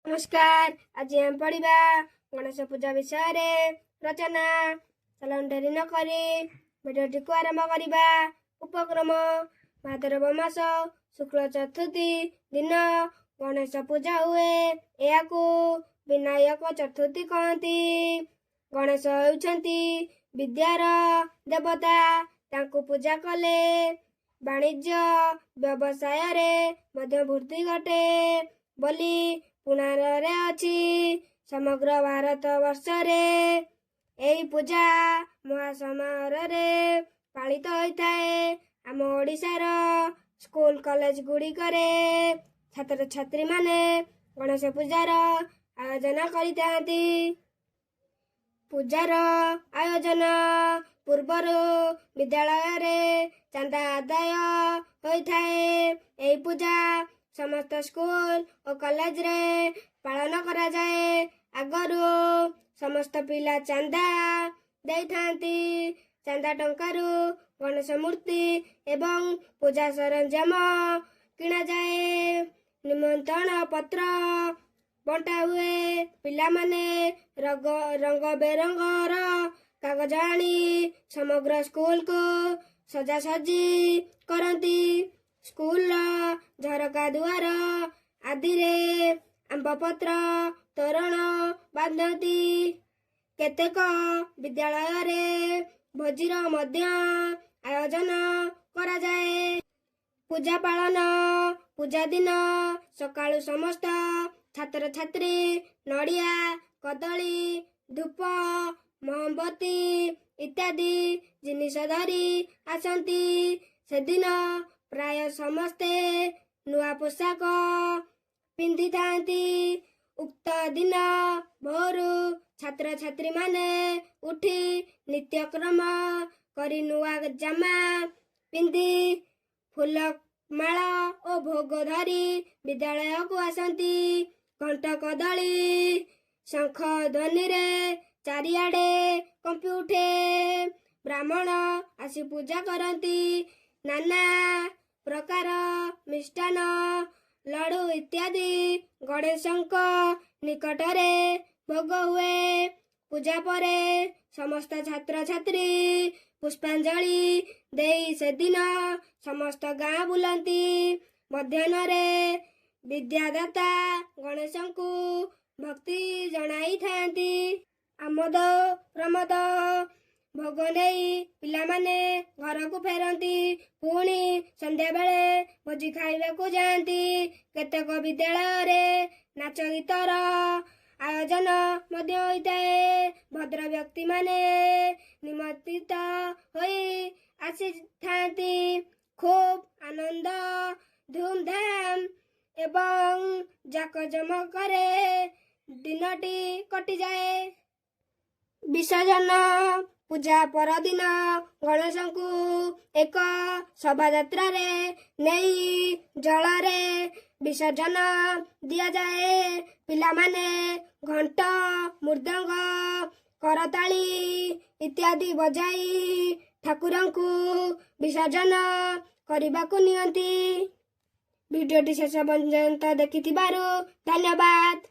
नमस्कार। आज हम पढ़ा गणेश पूजा विषय रचना। चलन डेरी न करी भिडियोटी को आरंभ करवा। उपक्रम भाद्रव मास शुक्ल चतुर्थी दिन गणेश पूजा हुए। या विनायक चतुर्थी कहती। गणेश होउछंती विद्यार देवता। तांको पूजा कले वाणिज्य व्यवसाय रे मध्य वृद्धि घटे बोली पुणारे अछि। समग्र भारत वर्ष रे एही पूजा महासमारोह पालित होइथाए। आम ओडिशार स्कूल कॉलेज गुड़िकरे छात्र छात्री माने गणेश पूजार आयोजन करिथांती। पूजार आयोजन पूर्वरु विद्यालय रे चांदा आदाय होइथाए। एही पूजा समस्त स्कूल और कॉलेज रे पालन करा जाए। आगरू समस्त पिला चांदा देइथांती। चांदा टंकारु गणेश मूर्ति एवं पूजा सरंजाम किना जाए। निमंत्रण पत्र बंटा हुए। पिला माने रंग बेरंगर कागज आनी समग्र स्कूल को सजासजी करती। स्कूल झरका दुआर आदि रे आंबपत्र तोरण बांधती। केतेक विद्यालय रे भोजीर मध्य आयोजन करा जाए। पूजा पालन पूजा दिन सकाळु समस्त छात्र छात्री नड़िया कदली धूप मोमबत्ती इत्यादि जिनिष धरी आसंती। सेदिन प्राय समस्ते नुआ पोशाक पिंधि थांती। उक्त दिन भोरु छात्र छात्री माने उठी नित्यक्रम करी नुआ जामा पिंधि फूल माला और भोग धरी विद्यालय को आसंती। घंट कदली शंख ध्वनि रे चारिआडे कंपी उठे। ब्राह्मण आसी पूजा करती। नाना प्रकार मिष्टान लडू इत्यादि गणेशंक निकटरे भोग हुए। पूजा परे समस्त छात्र छात्री पुष्पांजलि देई सेदिन समस्त गाँ बुलती। मध्याह्न रे विद्यादाता गणेशंकु भक्ति जनाई थांती। आमोद प्रमोद भोग नहीं पिला माने घर को फेरती। पुणी संध्या बेले भोजी खाइबा को जाती। केतेक विद्यालय रे नाच गीतर आयोजन मध्य होइथाए। भद्र व्यक्ति माने निमंत्रित होई आसी थांती। खूब आनंद धूमधाम एवं जाकजमकरे दिनटी कटि जाए। विसर्जन पूजा परदिन गणेशंकु एक शोभायात्रा रे नेई जलरे विसर्जन दिया जाए। पिला माने घंट मृदंग करताली इत्यादि बजाई ठाकुरंकु विसर्जन करबाकु नियंती। भिडियोटी शेष पर्यंत देखिथिबारु धन्यवाद।